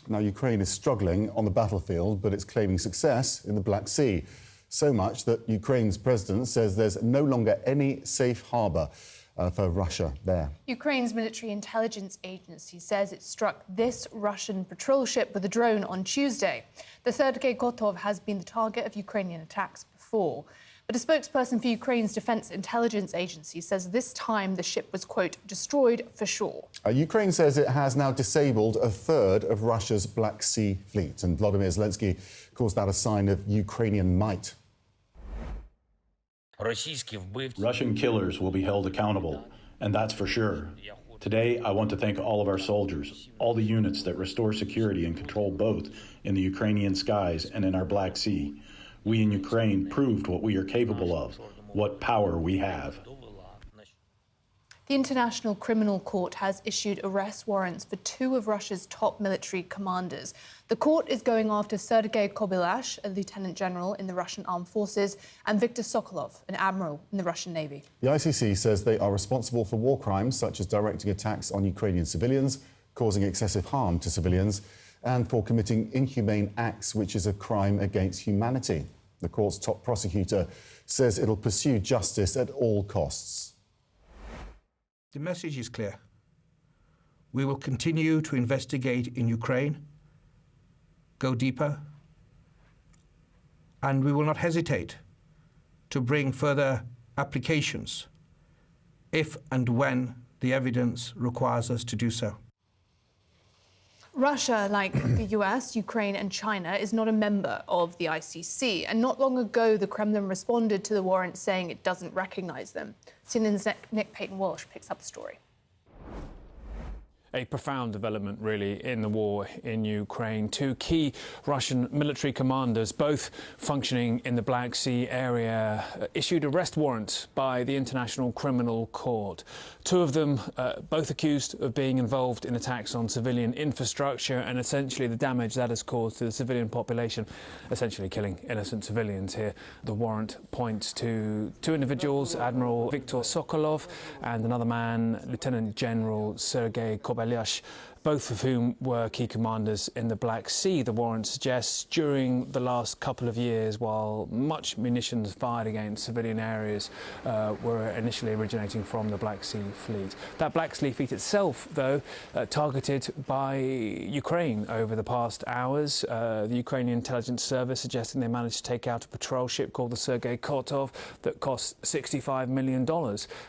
Now, Ukraine is struggling on the battlefield, but it's claiming success in the Black Sea. So much that Ukraine's president says there's no longer any safe harbour for Russia there. Ukraine's military intelligence agency says it struck this Russian patrol ship with a drone on Tuesday. The Sergei Kotov has been the target of Ukrainian attacks before. But a spokesperson for Ukraine's defence intelligence agency says this time the ship was, quote, destroyed for sure. Ukraine says it has now disabled a third of Russia's Black Sea fleet, and Volodymyr Zelensky calls that a sign of Ukrainian might. Russian killers will be held accountable, and that's for sure. Today, I want to thank all of our soldiers, all the units that restore security and control both in the Ukrainian skies and in our Black Sea. We in Ukraine proved what we are capable of, what power we have. The International Criminal Court has issued arrest warrants for two of Russia's top military commanders. The court is going after Sergei Kobylash, a lieutenant general in the Russian Armed Forces, and Viktor Sokolov, an admiral in the Russian Navy. The ICC says they are responsible for war crimes such as directing attacks on Ukrainian civilians, causing excessive harm to civilians, and for committing inhumane acts, which is a crime against humanity. The court's top prosecutor says it'll pursue justice at all costs. The message is clear. We will continue to investigate in Ukraine, go deeper, and we will not hesitate to bring further applications if and when the evidence requires us to do so. Russia, like the US, Ukraine and China, is not a member of the ICC. And not long ago, the Kremlin responded to the warrant saying it doesn't recognise them. CNN's Nick Payton-Walsh picks up the story. A profound development, really, in the war in Ukraine. Two key Russian military commanders, both functioning in the Black Sea area, issued arrest warrants by the International Criminal Court. Two of them, both accused of being involved in attacks on civilian infrastructure and essentially the damage that has caused to the civilian population, essentially killing innocent civilians here. The warrant points to two individuals, Admiral Viktor Sokolov and another man, Lieutenant General Sergei Kobylash, both of whom were key commanders in the Black Sea. The warrant suggests during the last couple of years, while much munitions fired against civilian areas were initially originating from the Black Sea fleet. That Black Sea fleet itself, though, targeted by Ukraine over the past hours. The Ukrainian intelligence service suggesting they managed to take out a patrol ship called the Sergei Kotov that cost $65 million,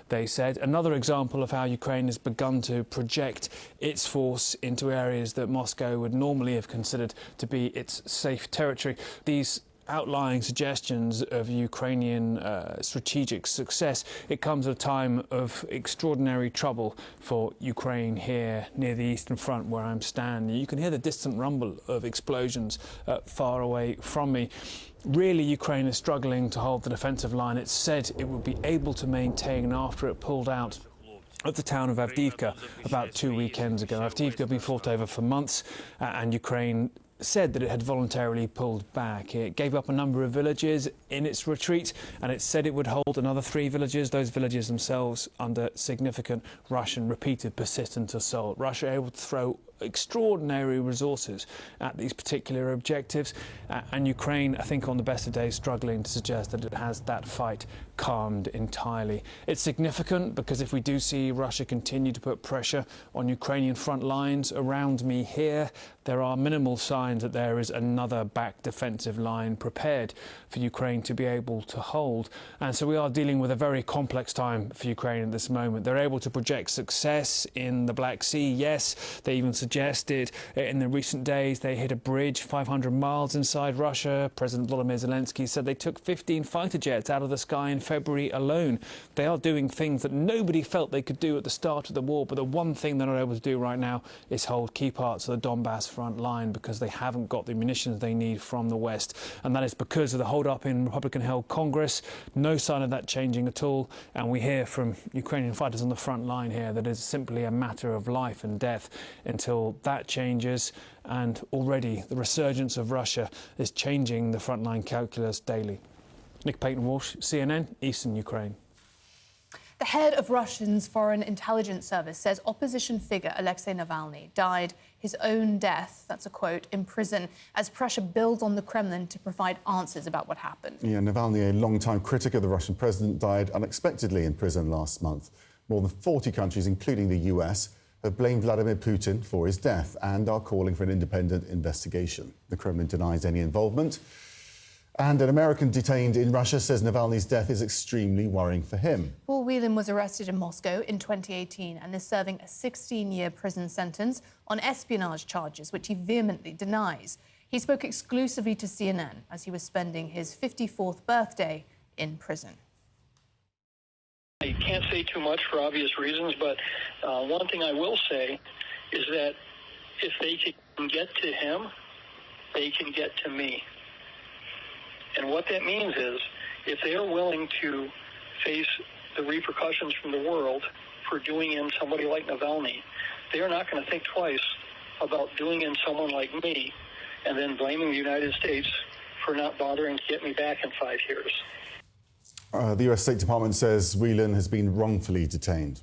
they said. Another example of how Ukraine has begun to project its force into areas that Moscow would normally have considered to be its safe territory. These outlying suggestions of Ukrainian strategic success, it comes at a time of extraordinary trouble for Ukraine here near the Eastern Front where I'm standing. You can hear the distant rumble of explosions far away from me. Really, Ukraine is struggling to hold the defensive line it said it would be able to maintain after it pulled out of the town of Avdiivka about 2 weekends ago. Avdiivka had been fought over for months, and Ukraine said that it had voluntarily pulled back. It gave up a number of villages in its retreat, and it said it would hold another 3 villages, those villages themselves under significant Russian repeated persistent assault. Russia able to throw extraordinary resources at these particular objectives, and Ukraine, I think on the best of days, struggling to suggest that it has that fight calmed entirely. It's significant because if we do see Russia continue to put pressure on Ukrainian front lines around me here, there are minimal signs that there is another back defensive line prepared for Ukraine to be able to hold. And so we are dealing with a very complex time for Ukraine at this moment. They're able to project success in the Black Sea. Yes, they even suggested in the recent days they hit a bridge 500 miles inside Russia. President Volodymyr Zelensky said they took 15 fighter jets out of the sky in February alone. They are doing things that nobody felt they could do at the start of the war, but the one thing they're not able to do right now is hold key parts of the Donbass front line because they haven't got the munitions they need from the West. And that is because of the hold-up in Republican-held Congress. No sign of that changing at all. And we hear from Ukrainian fighters on the front line here that it's simply a matter of life and death until that changes. And already the resurgence of Russia is changing the frontline calculus daily. Nick Payton-Walsh, CNN, Eastern Ukraine. The head of Russia's Foreign Intelligence Service says opposition figure Alexei Navalny died his own death, that's a quote, in prison, as pressure builds on the Kremlin to provide answers about what happened. Yeah, Navalny, a long-time critic of the Russian president, died unexpectedly in prison last month. More than 40 countries, including the US, have blamed Vladimir Putin for his death and are calling for an independent investigation. The Kremlin denies any involvement. And an American detained in Russia says Navalny's death is extremely worrying for him. Paul Whelan was arrested in Moscow in 2018 and is serving a 16-year prison sentence on espionage charges, which he vehemently denies. He spoke exclusively to CNN as he was spending his 54th birthday in prison. I can't say too much for obvious reasons, but one thing I will say is that if they can get to him, they can get to me. And what that means is, if they are willing to face the repercussions from the world for doing in somebody like Navalny, they are not going to think twice about doing in someone like me and then blaming the United States for not bothering to get me back in 5 years. The US State Department says Whelan has been wrongfully detained.